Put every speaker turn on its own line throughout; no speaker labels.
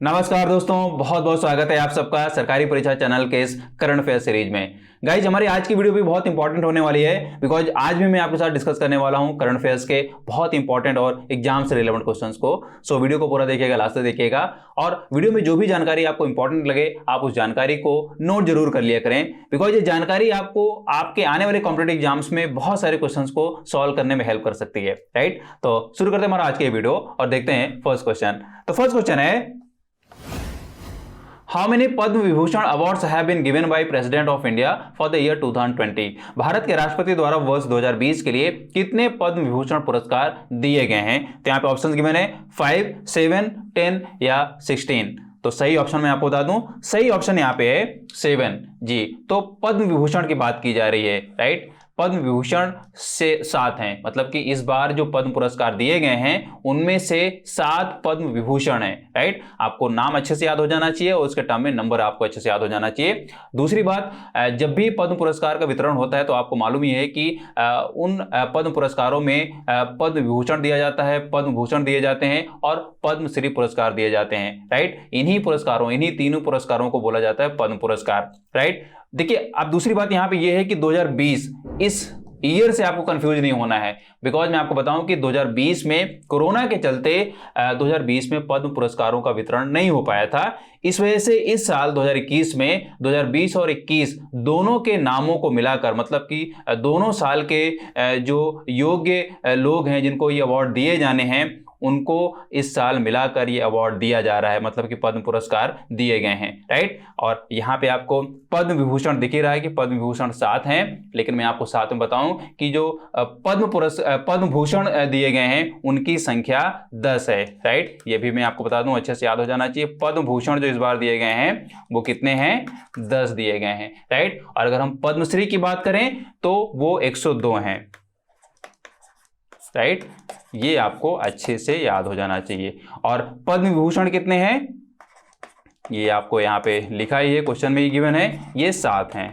नमस्कार दोस्तों, बहुत बहुत स्वागत है आप सबका सरकारी परीक्षा चैनल के इस करंट अफेयर सीरीज में। गाइज, हमारी आज की वीडियो भी बहुत इंपॉर्टेंट होने वाली है बिकॉज आज भी मैं आपके साथ डिस्कस करने वाला हूं करंट अफेयर्स के बहुत इंपॉर्टेंट और एग्जाम से रिलेवेंट क्वेश्चंस को। सो वीडियो को पूरा देखिएगा, लास्ट तक देखिएगा और वीडियो में जो भी जानकारी आपको इंपॉर्टेंट लगे आप उस जानकारी को नोट जरूर कर लिया करें बिकॉज ये जानकारी आपको आपके आने वाले कॉम्पिटेटिव एग्जाम्स में बहुत सारे क्वेश्चन को सॉल्व करने में हेल्प कर सकती है। राइट, तो शुरू करते हैं हमारा आज के वीडियो और देखते हैं फर्स्ट क्वेश्चन। तो फर्स्ट क्वेश्चन है, How many Padma Vibhushan awards have been given by President of India for the year 2020? Bharat के राष्ट्रपति द्वारा वर्ष 2020 के लिए कितने पद्म विभूषण पुरस्कार दिए गए हैं? तो यहाँ पे ऑप्शंस गिवन है 5, 7, 10 या 16। तो सही ऑप्शन मैं आपको बता दूं, सही ऑप्शन यहाँ पे है 7 जी। तो पद्म विभूषण की बात की जा रही है। राइट, पद्म विभूषण से 7 हैं, मतलब कि इस बार जो पद्म पुरस्कार दिए गए हैं उनमें से 7 पद्म विभूषण हैं। राइट, आपको नाम अच्छे से याद हो जाना चाहिए और उसके टर्म में नंबर आपको अच्छे से याद हो जाना चाहिए। दूसरी बात, जब भी पद्म पुरस्कार का वितरण होता है तो आपको मालूम ही है कि उन पद्म पुरस्कारों में पद्म विभूषण दिया जाता है, पद्म भूषण दिए जाते हैं और पद्मश्री पुरस्कार दिए जाते हैं। राइट, इन्हीं तीनों पुरस्कारों को बोला जाता है पद्म पुरस्कार। राइट, देखिए अब दूसरी बात यहां पे ये है कि 2020 इस ईयर से आपको कंफ्यूज नहीं होना है बिकॉज मैं आपको बताऊं कि 2020 में कोरोना के चलते 2020 में पद्म पुरस्कारों का वितरण नहीं हो पाया था। इस वजह से इस साल 2021 में 2020 और 21 दोनों के नामों को मिलाकर, मतलब कि दोनों साल के जो योग्य लोग हैं जिनको ये अवार्ड दिए जाने हैं उनको इस साल मिलाकर ये अवार्ड दिया जा रहा है, मतलब कि पद्म पुरस्कार दिए गए हैं। राइट, और यहाँ पे आपको पद्म विभूषण दिख ही रहा है कि पद्म विभूषण 7 हैं, लेकिन मैं आपको साथ में बताऊं कि जो पद्म भूषण दिए गए हैं उनकी संख्या 10 है। राइट, ये भी मैं आपको बता दूं, अच्छे से याद हो जाना चाहिए। पद्म भूषण जो इस बार दिए गए हैं वो कितने हैं? 10 दिए गए हैं। राइट, और अगर हम पद्मश्री की बात करें तो वो 102 हैं। राइट, ये आपको अच्छे से याद हो जाना चाहिए। और पद्म विभूषण कितने हैं ये आपको यहाँ पे लिखा ही है, क्वेश्चन में ही गिवन है, ये 7 हैं।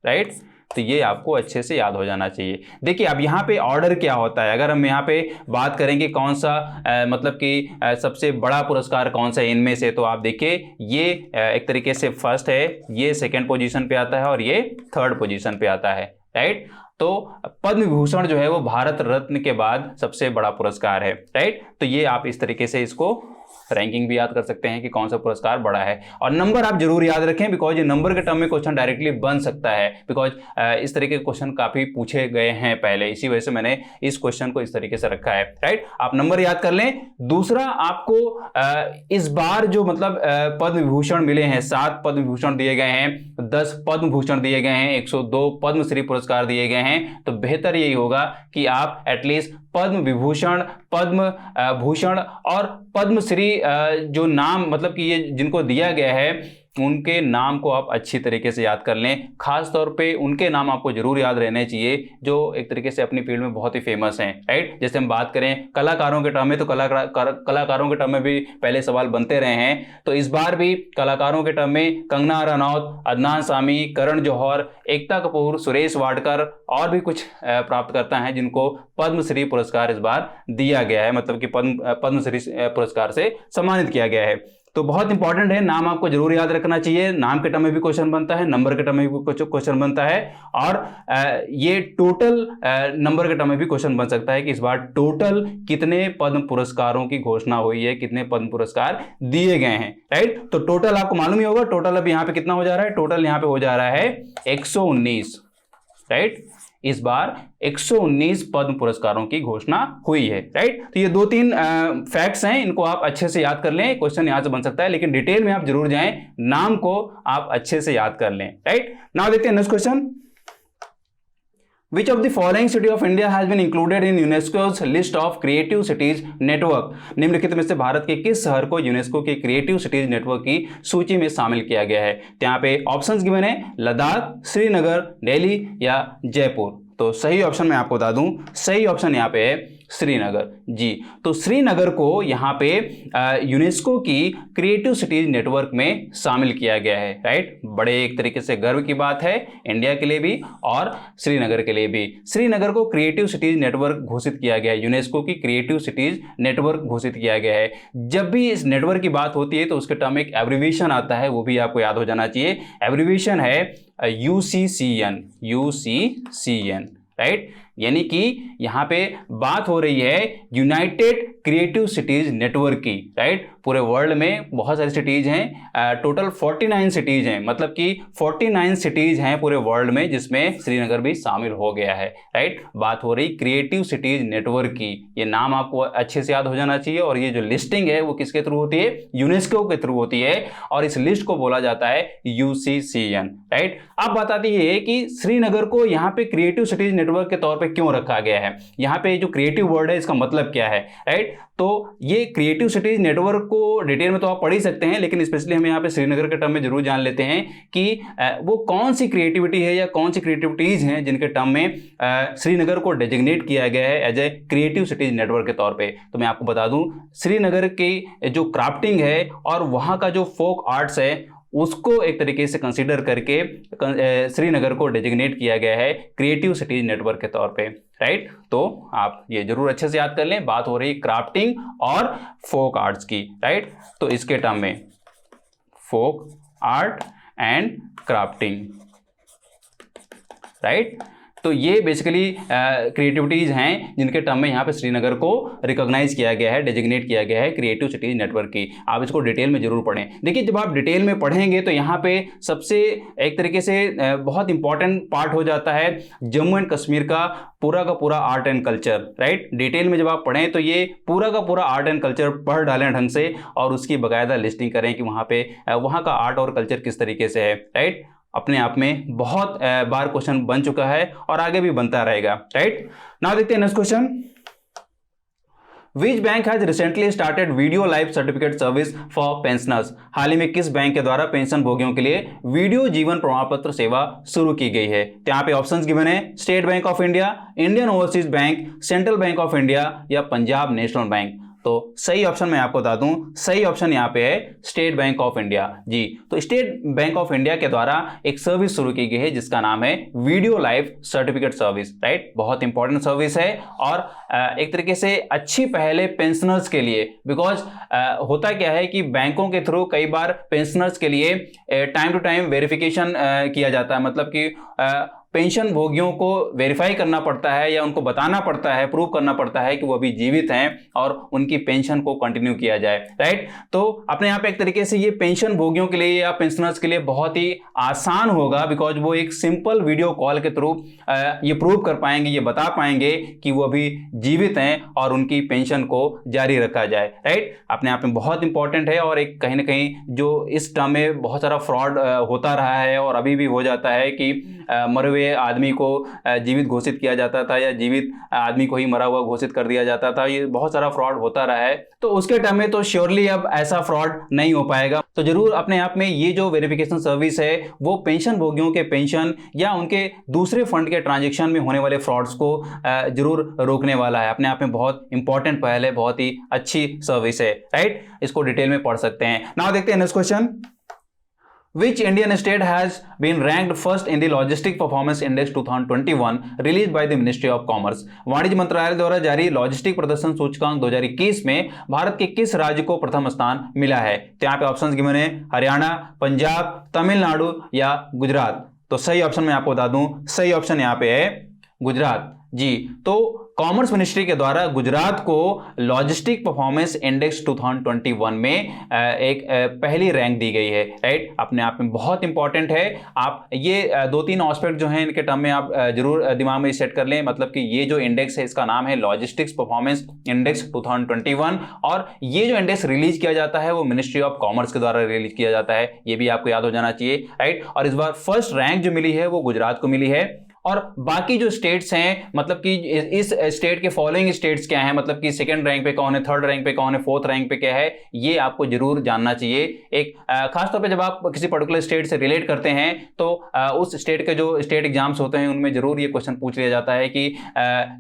राइट, तो ये आपको अच्छे से याद हो जाना चाहिए। देखिए अब यहाँ पे ऑर्डर क्या होता है, अगर हम यहाँ पे बात करेंगे कौन सा मतलब कि सबसे बड़ा पुरस्कार कौन सा है इनमें से, तो आप देखिए ये एक तरीके से फर्स्ट है, ये सेकेंड पोजीशन पे आता है और ये थर्ड पोजीशन पे आता है। राइट, तो पद्म विभूषण जो है वो भारत रत्न के बाद सबसे बड़ा पुरस्कार है। राइट, तो ये आप इस तरीके से इसको रैंकिंग भी याद कर सकते हैं कि कौन सा पुरस्कार बड़ा है। और नंबर आप जरूर याद रखें बिकॉज ये नंबर के टर्म में क्वेश्चन डायरेक्टली बन सकता है बिकॉज इस तरीके के क्वेश्चन काफी पूछे गए हैं पहले, इसी वजह से मैंने इस क्वेश्चन को इस तरीके से रखा है। राइट, आप नंबर याद कर लें। दूसरा, आपको इस बार जो मतलब पद्म विभूषण मिले हैं, 7 पद्म विभूषण दिए गए हैं, 10 पद्म भूषण दिए गए हैं, 102 पद्मश्री पुरस्कार दिए गए हैं, तो बेहतर यही होगा कि आप एटलीस्ट पद्म विभूषण, पद्म भूषण और पद्मश्री जो नाम मतलब कि ये जिनको दिया गया है उनके नाम को आप अच्छी तरीके से याद कर लें। खास तौर पे उनके नाम आपको जरूर याद रहने चाहिए जो एक तरीके से अपनी फील्ड में बहुत ही फेमस हैं। राइट, जैसे हम बात करें कलाकारों के टर्म में तो कलाकारों के टर्म में भी पहले सवाल बनते रहे हैं, तो इस बार भी कलाकारों के टर्म में कंगना रनौत, अदनान सामी, करण जौहर, एकता कपूर, सुरेश वाडकर और भी कुछ प्राप्तकर्ता हैं जिनको पद्मश्री पुरस्कार इस बार दिया गया है, मतलब कि पद्मश्री पुरस्कार से सम्मानित किया गया है। तो बहुत इंपॉर्टेंट है, नाम आपको जरूर याद रखना चाहिए। नाम के टर्म में भी क्वेश्चन बनता है, नंबर के टर्म में भी क्वेश्चन बनता है और ये टोटल नंबर के टर्म में भी क्वेश्चन बन सकता है कि इस बार टोटल कितने पद्म पुरस्कारों की घोषणा हुई है, कितने पद्म पुरस्कार दिए गए हैं। राइट, तो टोटल आपको मालूम ही होगा, टोटल अब यहाँ पे कितना हो जा रहा है, टोटल यहाँ पे हो जा रहा है 119। राइट, इस बार 119 पद्म पुरस्कारों की घोषणा हुई है। राइट, तो ये 2-3 फैक्ट्स हैं, इनको आप अच्छे से याद कर लें। क्वेश्चन यहां से बन सकता है लेकिन डिटेल में आप जरूर जाएं, नाम को आप अच्छे से याद कर लें। राइट, नाउ देखते हैं next question. Which of the following city of India has been included in UNESCO's list of creative cities network? निम्नलिखित में से भारत के किस शहर को यूनेस्को के क्रिएटिव सिटीज नेटवर्क की सूची में शामिल किया गया है? तो यहाँ पे ऑप्शंस गिवन है, लद्दाख, श्रीनगर, दिल्ली या जयपुर। तो सही ऑप्शन मैं आपको बता दूं, सही ऑप्शन यहाँ पे है श्रीनगर। जी, तो श्रीनगर को यहाँ पे यूनेस्को की क्रिएटिव सिटीज नेटवर्क में शामिल किया गया है। राइट, बड़े एक तरीके से गर्व की बात है इंडिया के लिए भी और श्रीनगर के लिए भी। श्रीनगर को क्रिएटिव सिटीज नेटवर्क घोषित किया गया है, यूनेस्को की क्रिएटिव सिटीज नेटवर्क घोषित किया गया है। जब भी इस नेटवर्क की बात होती है तो उसके टर्म एक एब्रिविएशन आता है, वो भी आपको याद हो जाना चाहिए। एब्रिविएशन है UCCN, राइट, यानी कि यहां पे बात हो रही है यूनाइटेड क्रिएटिव सिटीज नेटवर्क की। राइट, पूरे वर्ल्ड में बहुत सारी सिटीज हैं, टोटल 49 सिटीज हैं, मतलब कि 49 सिटीज हैं पूरे वर्ल्ड में, जिसमें श्रीनगर भी शामिल हो गया है। राइट, बात हो रही क्रिएटिव सिटीज नेटवर्क की। ये नाम आपको अच्छे से याद हो जाना चाहिए। और ये जो लिस्टिंग है वो किसके थ्रू होती है? यूनेस्को के थ्रू होती है, और इस लिस्ट को बोला जाता है UCCN। राइट, अब बात आती है कि श्रीनगर को यहाँ पे क्रिएटिव सिटीज नेटवर्क के तौर पे क्यों रखा गया है। यहाँ पे जो क्रिएटिव वर्ड है इसका मतलब क्या है। राइट, तो ये क्रिएटिव सिटीज नेटवर्क को डिटेल में तो आप पढ़ ही सकते हैं, लेकिन स्पेशली हम यहाँ पे श्रीनगर के टर्म में जरूर जान लेते हैं कि वो कौन सी क्रिएटिविटी है या कौन सी क्रिएटिविटीज हैं जिनके टर्म में श्रीनगर को डेजिग्नेट किया गया है as a creative cities network के तौर पे। तो मैं आपको बता दूं, श्रीनगर की जो क्राफ्टिंग है और वहाँ का जो फोक आर्ट्स है उसको एक तरीके से कंसीडर करके श्रीनगर को डेजिग्नेट किया गया है क्रिएटिव सिटीज नेटवर्क के तौर पे। राइट, तो आप ये जरूर अच्छे से याद कर लें, बात हो रही क्राफ्टिंग और फोक आर्ट्स की। राइट, तो इसके टर्म में folk art and crafting. Right, तो ये बेसिकली क्रिएटिविटीज हैं जिनके टर्म में यहाँ पे श्रीनगर को रिकॉग्नाइज किया गया है, डेजिग्नेट किया गया है क्रिएटिव सिटीज नेटवर्क की। आप इसको डिटेल में जरूर पढ़ें। देखिए, जब आप डिटेल में पढ़ेंगे तो यहाँ पे सबसे एक तरीके से बहुत इंपॉर्टेंट पार्ट हो जाता है जम्मू एंड कश्मीर का पूरा art and culture. Right, detail में जब आप पढ़ें तो ये पूरा का पूरा आर्ट एंड कल्चर पढ़ डालें ढंग से, और उसकी बाकायदा लिस्टिंग करें कि वहाँ पे वहाँ का आर्ट और कल्चर किस तरीके से है। राइट, अपने आप में बहुत बार क्वेश्चन बन चुका है और आगे भी बनता रहेगा। राइट, नाउ देखते हैं next question. Which bank has recently started video life certificate service for pensioners. हाल ही में किस बैंक के द्वारा पेंशन भोगियों के लिए वीडियो जीवन प्रमाण पत्र सेवा शुरू की गई है? तो यहाँ पे ऑप्शंस गिवन है, state bank of India, Indian overseas bank, central bank of India या पंजाब नेशनल बैंक। तो सही ऑप्शन मैं आपको बता दूं, सही ऑप्शन यहाँ पे है स्टेट बैंक ऑफ इंडिया। जी, तो स्टेट बैंक ऑफ इंडिया के द्वारा एक सर्विस शुरू की गई है जिसका नाम है video life certificate service. Right, बहुत इंपॉर्टेंट सर्विस है और एक तरीके से अच्छी पहल है पेंशनर्स के लिए। बिकॉज होता क्या है कि बैंकों के थ्रू कई बार पेंशनर्स के लिए टाइम टू टाइम वेरिफिकेशन किया जाता है, मतलब कि पेंशन भोगियों को वेरीफाई करना पड़ता है या उनको बताना पड़ता है, प्रूव करना पड़ता है कि वो अभी जीवित हैं और उनकी पेंशन को कंटिन्यू किया जाए। राइट, तो अपने यहाँ पे एक तरीके से ये पेंशन भोगियों के लिए या पेंशनर्स के लिए बहुत ही आसान होगा, बिकॉज वो एक सिंपल वीडियो कॉल के थ्रू ये प्रूव कर पाएंगे, ये बता पाएंगे कि वो अभी जीवित हैं और उनकी पेंशन को जारी रखा जाए। राइट, अपने आप में बहुत इंपॉर्टेंट है और एक कहीं ना कहीं जो इस टर्म में बहुत सारा फ्रॉड होता रहा है और अभी भी हो जाता है कि मरे हुए आदमी को जीवित घोषित किया जाता था या जीवित आदमी को ही मरा हुआ घोषित कर दिया जाता था। ये बहुत सारा फ्रॉड होता रहा है, तो उसके टर्म में तो श्योरली अब ऐसा फ्रॉड नहीं हो पाएगा। तो जरूर अपने आप में ये जो वेरिफिकेशन सर्विस है वो पेंशन भोगियों के पेंशन या उनके दूसरे फंड के ट्रांजेक्शन में होने वाले फ्रॉड्स को जरूर रोकने वाला है। अपने आप में बहुत इंपॉर्टेंट पहल है, बहुत ही अच्छी सर्विस है। राइट, इसको डिटेल में पढ़ सकते हैं। नाउ देखते हैं next question. Which Indian state has been ranked first in the Logistic Performance Index 2021 released by the Ministry of Commerce? वाणिज्य मंत्रालय द्वारा जारी लॉजिस्टिक प्रदर्शन सूचकांक 2021 में भारत के किस राज्य को प्रथम स्थान मिला है? तो यहाँ पे ऑप्शंस गिवन है, हरियाणा, पंजाब, तमिलनाडु या गुजरात। तो सही ऑप्शन मैं आपको बता दूं, सही ऑप्शन यहाँ पे है गुजरात। जी, तो कॉमर्स मिनिस्ट्री के द्वारा गुजरात को लॉजिस्टिक परफॉर्मेंस इंडेक्स 2021 में एक पहली रैंक दी गई है। राइट, अपने आप में बहुत इंपॉर्टेंट है। आप ये दो तीन एस्पेक्ट जो हैं इनके टर्म में आप जरूर दिमाग में सेट कर लें। मतलब कि ये जो इंडेक्स है इसका नाम है लॉजिस्टिक्स परफॉर्मेंस इंडेक्स 2021 और ये जो इंडेक्स रिलीज किया जाता है वो मिनिस्ट्री ऑफ कॉमर्स के द्वारा रिलीज किया जाता है। ये भी आपको याद हो जाना चाहिए। राइट, और इस बार फर्स्ट रैंक जो मिली है वो गुजरात को मिली है और बाकी जो स्टेट्स हैं, मतलब कि इस स्टेट के फॉलोइंग स्टेट्स क्या हैं, मतलब कि सेकंड रैंक पे कौन है, थर्ड रैंक पे कौन है, फोर्थ रैंक पे क्या है, ये आपको जरूर जानना चाहिए। एक खासतौर पे जब आप किसी पर्टिकुलर स्टेट से रिलेट करते हैं तो उस स्टेट के जो स्टेट एग्जाम्स होते हैं उनमें जरूर ये क्वेश्चन पूछ लिया जाता है कि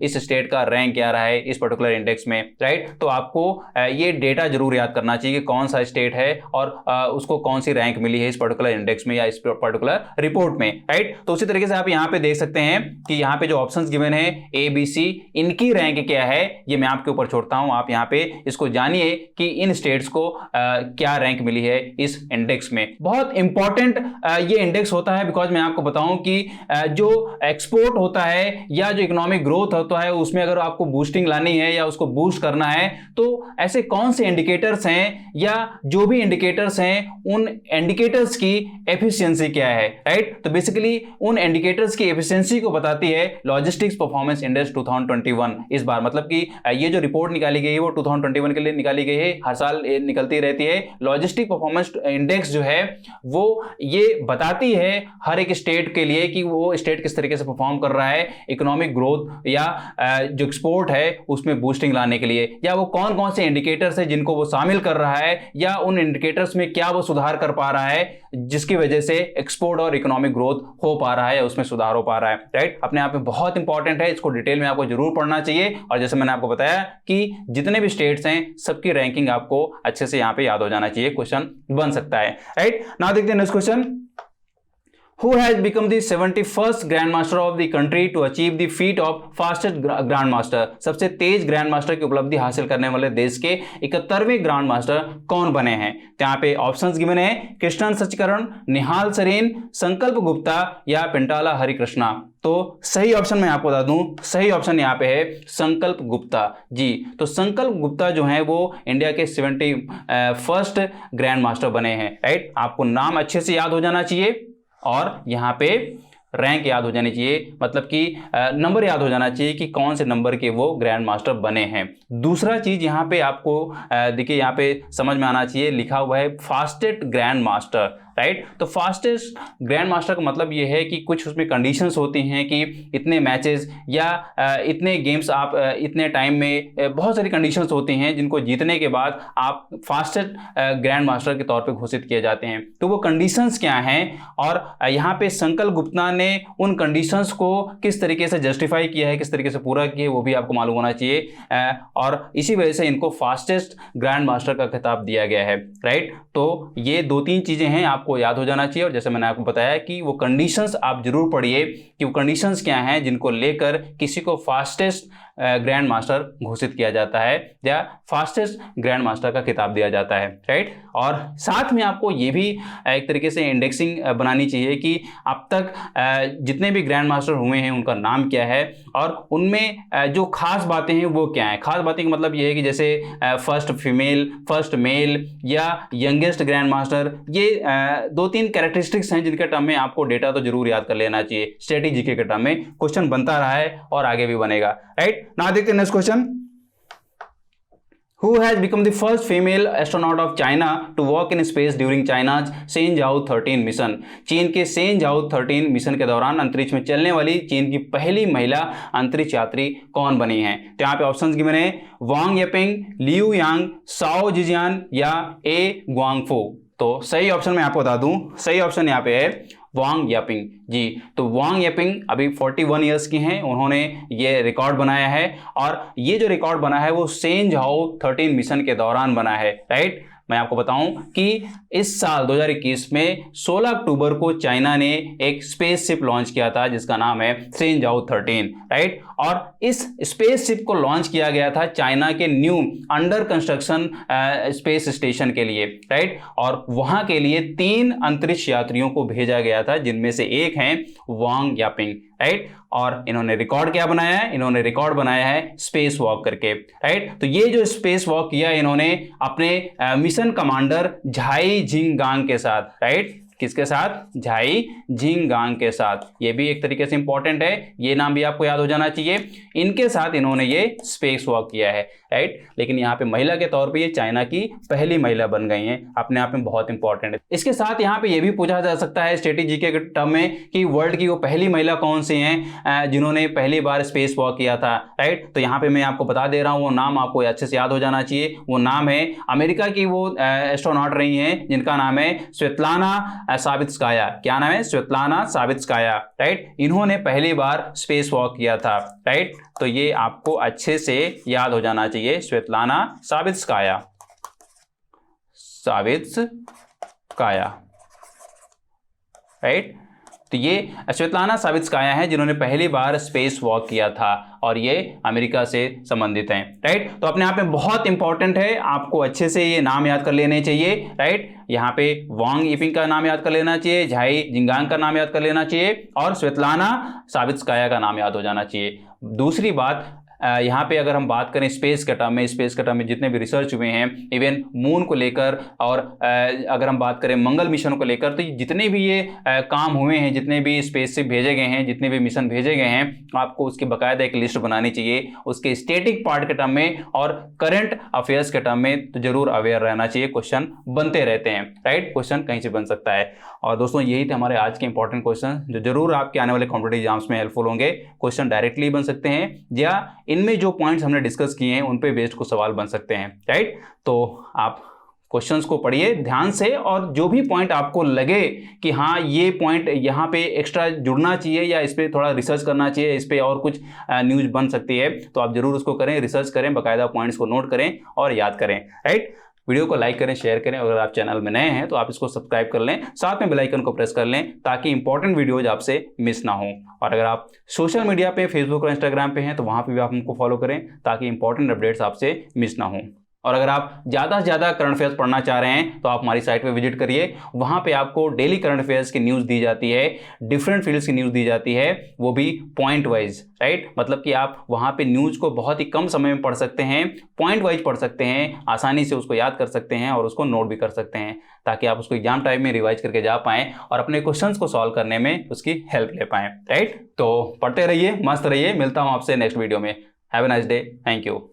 इस स्टेट का रैंक क्या रहा है इस पर्टिकुलर इंडेक्स में, राइट। तो आपको ये डेटा जरूर याद करना चाहिए कि कौन सा स्टेट है और उसको कौन सी रैंक मिली है इस पर्टिकुलर इंडेक्स में या इस पर्टिकुलर रिपोर्ट में, राइट। तो उसी तरीके से आप यहाँ पे देख सकते हैं कि यहाँ पे जो ऑप्शंस गिवन है ए बी सी, इनकी रैंक क्या है ये मैं आपके ऊपर छोड़ता हूं, आप यहाँ पे इसको जानिए कि इन स्टेट्स को क्या रैंक मिली है इस इंडेक्स में। बहुत इंपॉर्टेंट ये इंडेक्स होता है, बिकॉज मैं आपको बताऊं कि जो एक्सपोर्ट होता है या जो इकोनॉमिक ग्रोथ होता है उसमें अगर आपको बूस्टिंग लानी है या उसको बूस्ट करना है तो ऐसे कौन से इंडिकेटर्स हैं या जो भी इंडिकेटर्स हैं उन इंडिकेटर्स की एफिशिएंसी क्या है, राइट। तो बेसिकली उन इंडिकेटर्स की एफिशिएंसी को बताती है लॉजिस्टिक्स परफॉर्मेंस इंडेक्स 2021 इस बार, मतलब कि ये जो रिपोर्ट निकाली गई है वो 2021 के लिए निकाली गई है, हर साल निकलती रहती है। लॉजिस्टिक परफॉर्मेंस इंडेक्स जो है वो ये बताती है हर एक स्टेट के लिए कि वो स्टेट किस तरीके से परफॉर्म कर रहा है इकोनॉमिक ग्रोथ या जो एक्सपोर्ट है उसमें बूस्टिंग लाने के लिए, या वो कौन कौन से इंडिकेटर्स है जिनको वो शामिल कर रहा है या उन इंडिकेटर्स में क्या वो सुधार कर पा रहा है जिसकी वजह से एक्सपोर्ट और इकोनॉमिक ग्रोथ हो पा रहा है, उसमें सुधार हो पा रहा है, राइट। अपने आप में बहुत इंपॉर्टेंट है, इसको डिटेल में आपको जरूर पढ़ना चाहिए। और जैसे मैंने आपको बताया कि जितने भी स्टेट्स हैं सबकी रैंकिंग आपको अच्छे से यहां पे याद हो जाना चाहिए, क्वेश्चन बन सकता है, राइट। नाउ देखते हैं next question. Who has become the 71st Grandmaster of the country to achieve the feat of fastest Grandmaster? सबसे तेज ग्रैंड मास्टर की उपलब्धि हासिल करने वाले देश के 71वें ग्रैंड मास्टर कौन बने हैं? तो यहाँ पे ऑप्शंस गिवन है कृष्णन सचिकरण, निहाल सरीन, संकल्प गुप्ता या पेंटाला हरिकृष्णा। तो सही ऑप्शन मैं आपको बता दूं, सही ऑप्शन यहाँ पे है संकल्प गुप्ता जी। तो संकल्प गुप्ता जो है वो इंडिया के 71st ग्रैंड मास्टर बने हैं, राइट। आपको नाम अच्छे से याद हो जाना चाहिए और यहाँ पे रैंक याद हो जानी चाहिए, मतलब कि नंबर याद हो जाना चाहिए कि कौन से नंबर के वो ग्रैंड मास्टर बने हैं। दूसरा चीज यहाँ पे आपको देखिए यहाँ पे समझ में आना चाहिए, लिखा हुआ है फास्टेस्ट ग्रैंड मास्टर, राइट। तो फास्टेस्ट ग्रैंड मास्टर का मतलब ये है कि कुछ उसमें कंडीशंस होती हैं कि इतने मैचेस या इतने गेम्स आप इतने टाइम में, बहुत सारी कंडीशंस होती हैं जिनको जीतने के बाद आप फास्टेस्ट ग्रैंड मास्टर के तौर पे घोषित किए जाते हैं। तो वो कंडीशंस क्या हैं और यहाँ पे संकल्प गुप्ता ने उन कंडीशंस को किस तरीके से जस्टिफाई किया है, किस तरीके से पूरा किया है, वो भी आपको मालूम होना चाहिए और इसी वजह से इनको फास्टेस्ट ग्रैंड मास्टर का खिताब दिया गया है, राइट। तो ये दो तीन चीजें हैं आपको याद हो जाना चाहिए। और जैसे मैंने आपको बताया कि वो कंडीशंस आप जरूर पढ़िए कि वो कंडीशंस क्या हैं जिनको लेकर किसी को फास्टेस्ट ग्रैंड मास्टर घोषित किया जाता है या फास्टेस्ट ग्रैंड मास्टर का खिताब दिया जाता है, राइट। और साथ में आपको ये भी एक तरीके से इंडेक्सिंग बनानी चाहिए कि अब तक जितने भी ग्रैंड मास्टर हुए हैं उनका नाम क्या है और उनमें जो खास बातें हैं वो क्या है। खास बातें का मतलब ये है कि जैसे फर्स्ट फीमेल, फर्स्ट मेल या यंगेस्ट ग्रैंड मास्टर, ये दो तीन कैरेक्टरिस्टिक्स हैं जिनके टर्म में आपको डेटा तो जरूर याद कर लेना चाहिए। स्ट्रेटेजी के टर्म में क्वेश्चन बनता रहा है और आगे भी बनेगा, राइट। ना देखते हैं next question. Who has become the first female astronaut of China to walk in space during China's Shenzhou 13 mission? चीन के Shenzhou 13 मिशन के दौरान अंतरिक्ष में चलने वाली चीन की पहली महिला अंतरिक्ष यात्री कौन बनी है? तो यहाँ पे ऑप्शंस गिवन है वांग येपिंग, लियू यांग, साओ जिजियान या ए गुआंगफू। तो सही ऑप्शन मैं आपको बता दूं, सही ऑप्शन यहाँ पे है वांग यापिंग जी। तो वांग यापिंग अभी 41 ईयर्स की हैं, उन्होंने ये रिकॉर्ड बनाया है और ये जो रिकॉर्ड बना है वो शेंझाओ 13 मिशन के दौरान बना है, राइट। मैं आपको बताऊं कि इस साल 2021 में 16 अक्टूबर को चाइना ने एक स्पेसशिप लॉन्च किया था जिसका नाम है शेंझाओ 13, राइट। और इस स्पेसशिप को लॉन्च किया गया था चाइना के new under construction space station के लिए, राइट। और वहां के लिए 3 अंतरिक्ष यात्रियों को भेजा गया था जिनमें से एक हैं वांग यापिंग, राइट। और इन्होंने रिकॉर्ड क्या बनाया है? इन्होंने रिकॉर्ड बनाया है स्पेस वॉक करके, राइट। तो ये जो स्पेस वॉक किया इन्होंने अपने मिशन कमांडर झाई जिंगांग के साथ, राइट। किसके साथ? झाई जिंगांग के साथ। ये भी एक तरीके से इंपॉर्टेंट है, ये नाम भी आपको याद हो जाना चाहिए। इनके साथ इन्होंने ये स्पेस वॉक किया है, राइट। लेकिन यहाँ पे महिला के तौर पे ये चाइना की पहली महिला बन गई हैं, अपने आप में बहुत इंपॉर्टेंट है। इसके साथ यहाँ पे ये भी पूछा जा सकता है स्ट्रेटेजी के टर्म में कि वर्ल्ड की वो पहली महिला कौन सी हैं जिन्होंने पहली बार स्पेस वॉक किया था, राइट। तो यहाँ पे मैं आपको बता दे रहा हूँ, वो नाम आपको अच्छे से याद हो जाना चाहिए। वो नाम है अमेरिका की वो एस्ट्रोनॉट रही हैं जिनका नाम है स्वेतलाना सावित्स्काया। क्या नाम है? Svetlana Savitskaya, right. इन्होंने पहली बार स्पेस वॉक किया था, राइट। तो ये आपको अच्छे से याद हो जाना चाहिए, स्वेतलाना सावित्स्काया, राइट। तो ये स्वेतलाना सावित्स्काया है जिन्होंने पहली बार स्पेस वॉक किया था और ये अमेरिका से संबंधित हैं, राइट। तो अपने आप में बहुत इंपॉर्टेंट है, आपको अच्छे से ये नाम याद कर लेने चाहिए, राइट। यहाँ पे वांग यिपिंग का नाम याद कर लेना चाहिए, झाई जिंगांग का नाम याद कर लेना चाहिए और स्वेतलाना सावित्स्काया का नाम याद हो जाना चाहिए। दूसरी बात, यहाँ पे अगर हम बात करें स्पेस के टर्म में जितने भी रिसर्च हुए हैं, इवन मून को लेकर और अगर हम बात करें मंगल मिशन को लेकर, तो जितने भी ये काम हुए हैं, जितने भी स्पेस से भेजे गए हैं, जितने भी मिशन भेजे गए हैं, आपको उसकी बाकायदा एक लिस्ट बनानी चाहिए, उसके स्टैटिक पार्ट के टर्म में और करंट अफेयर्स के टर्म में तो जरूर अवेयर रहना चाहिए। क्वेश्चन बनते रहते हैं, राइट। क्वेश्चन कहीं से बन सकता है। और दोस्तों यही थे हमारे आज के इंपॉर्टेंट क्वेश्चन जो जरूर आपके आने वाले कॉम्पिटिटिव एग्जाम्स में हेल्पफुल होंगे। क्वेश्चन डायरेक्टली बन सकते हैं या इनमें जो पॉइंट्स हमने डिस्कस किए हैं उन पे बेस्ड कुछ सवाल बन सकते हैं, राइट। तो आप क्वेश्चंस को पढ़िए ध्यान से और जो भी पॉइंट आपको लगे कि हाँ ये पॉइंट यहाँ पे एक्स्ट्रा जुड़ना चाहिए या इस पे थोड़ा रिसर्च करना चाहिए, इस पे और कुछ न्यूज बन सकती है, तो आप जरूर उसको करें, रिसर्च करें, बाकायदा पॉइंट्स को नोट करें और याद करें, राइट। वीडियो को लाइक करें, शेयर करें। अगर आप चैनल में नए हैं तो आप इसको सब्सक्राइब कर लें, साथ में बेल आइकन को प्रेस कर लें ताकि इंपॉर्टेंट वीडियोज आपसे मिस ना हो। और अगर आप सोशल मीडिया पे फेसबुक और इंस्टाग्राम पे हैं तो वहाँ पे भी आप हमको फॉलो करें ताकि इंपॉर्टेंट अपडेट्स आपसे मिस ना हो। और अगर आप ज़्यादा से ज़्यादा करंट अफेयर्स पढ़ना चाह रहे हैं तो आप हमारी साइट पे विजिट करिए, वहाँ पे आपको डेली करंट अफेयर्स की न्यूज़ दी जाती है, डिफरेंट फील्ड्स की न्यूज़ दी जाती है, वो भी पॉइंट वाइज, राइट। मतलब कि आप वहाँ पे न्यूज़ को बहुत ही कम समय में पढ़ सकते हैं, पॉइंट वाइज पढ़ सकते हैं, आसानी से उसको याद कर सकते हैं और उसको नोट भी कर सकते हैं ताकि आप उसको एग्जाम टाइम में रिवाइज करके जा पाएँ और अपने क्वेश्चंस को सॉल्व करने में उसकी हेल्प ले पाएँ, राइट। तो पढ़ते रहिए, मस्त रहिए, मिलता हूँ आपसे नेक्स्ट वीडियो में। Have a nice day, thank you.